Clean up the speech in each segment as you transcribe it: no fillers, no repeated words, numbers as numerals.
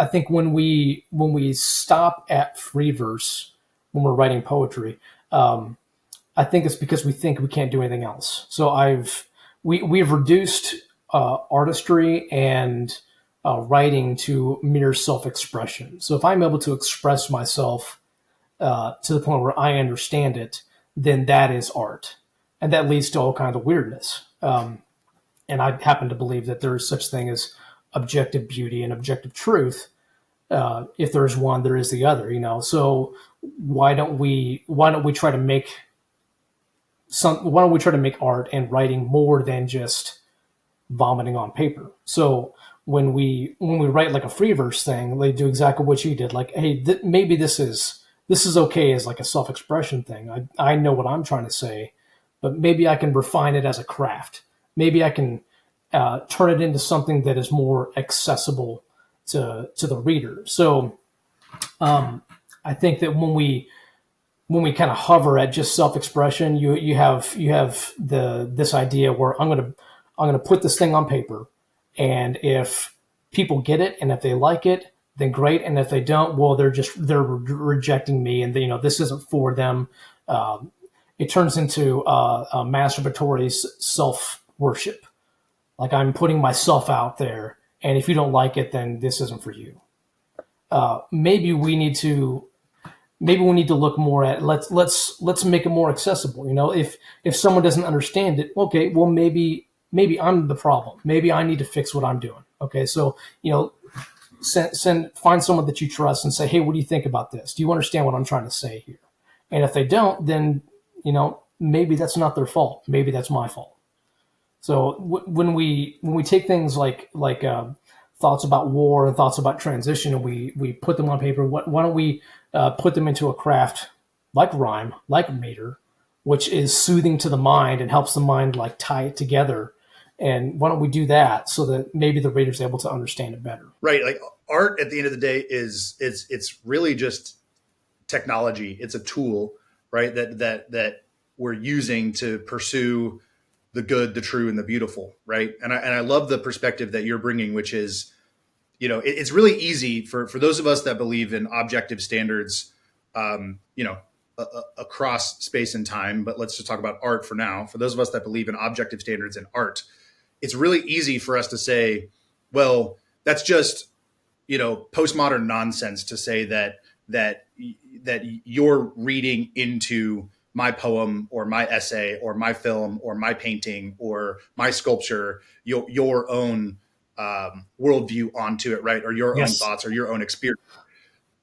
I think when we stop at free verse when we're writing poetry, I think it's because we think we can't do anything else. So we've reduced artistry and writing to mere self-expression. So if I'm able to express myself to the point where I understand it, then that is art, and that leads to all kinds of weirdness. And I happen to believe that there is such thing as objective beauty and objective truth. If there is one, there is the other. So why don't we try to make art and writing more than just vomiting on paper? So when we write like a free verse thing, they do exactly what you did. Like, hey, maybe this is okay as like a self-expression thing. I know what I'm trying to say, but maybe I can refine it as a craft. Maybe I can turn it into something that is more accessible to the reader. So I think that when we kind of hover at just self-expression, you have this idea where I'm gonna put this thing on paper, and if people get it and if they like it, then great, and if they don't, well, they're rejecting me, and this isn't for them. It turns into a masturbatory self-worship. Like, I'm putting myself out there, and if you don't like it, then this isn't for you. Maybe we need to look more at let's make it more accessible. If someone doesn't understand it, okay, well, maybe I'm the problem. Maybe I need to fix what I'm doing. Okay, so find someone that you trust and say, hey, what do you think about this? Do you understand what I'm trying to say here? And if they don't, then maybe that's not their fault. Maybe that's my fault. So when we take things like thoughts about war and thoughts about transition, and we put them on paper, why don't we put them into a craft like rhyme, like meter, which is soothing to the mind and helps the mind like tie it together. And why don't we do that so that maybe the reader's able to understand it better? Right. Like, art at the end of the day it's really just technology. It's a tool, right? That we're using to pursue the good, the true, and the beautiful. Right. And I love the perspective that you're bringing, which is, it's really easy for those of us that believe in objective standards, across space and time. But let's just talk about art for now. For those of us that believe in objective standards in art, it's really easy for us to say, well, that's just, postmodern nonsense to say that you're reading into my poem or my essay or my film or my painting or my sculpture, your own worldview onto it, right? Or your own thoughts or your own experience.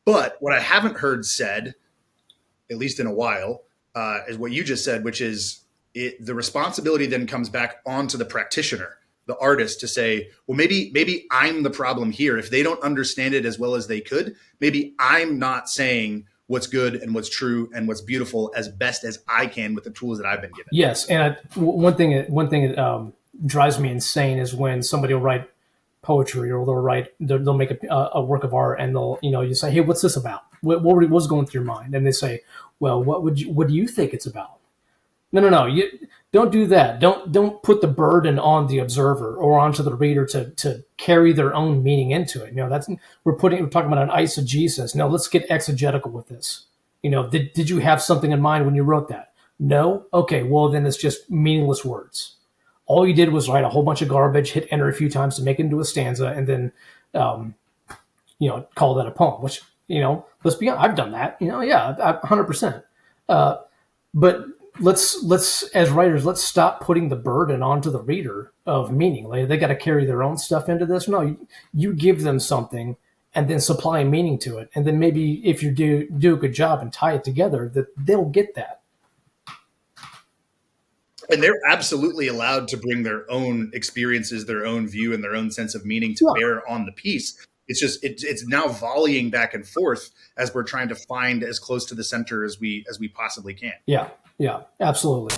But what I haven't heard said, at least in a while, is what you just said, which is the responsibility then comes back onto the practitioner, the artist, to say, well, maybe I'm the problem here. If they don't understand it as well as they could, maybe I'm not saying what's good and what's true and what's beautiful as best as I can with the tools that I've been given. Yes, and one thing that drives me insane is when somebody will write poetry, or they'll make a work of art, and they'll you say, hey, what's this about? What's going through your mind? And they say, well, what do you think it's about? No, you don't do that. Don't put the burden on the observer or onto the reader to carry their own meaning into it. We're talking about an eisegesis. No, let's get exegetical with this. Did you have something in mind when you wrote that? No? Okay, well, then it's just meaningless words. All you did was write a whole bunch of garbage, hit enter a few times to make it into a stanza, and then call that a poem, which, let's be honest, I've done that. 100%. But let's as writers, let's stop putting the burden onto the reader of meaning. Like, they got to carry their own stuff into this. No, you give them something and then supply meaning to it. And then maybe if you do a good job and tie it together, that they'll get that. And they're absolutely allowed to bring their own experiences, their own view, and their own sense of meaning to bear on the piece. It's just it's now volleying back and forth as we're trying to find as close to the center as we possibly can. Yeah, absolutely.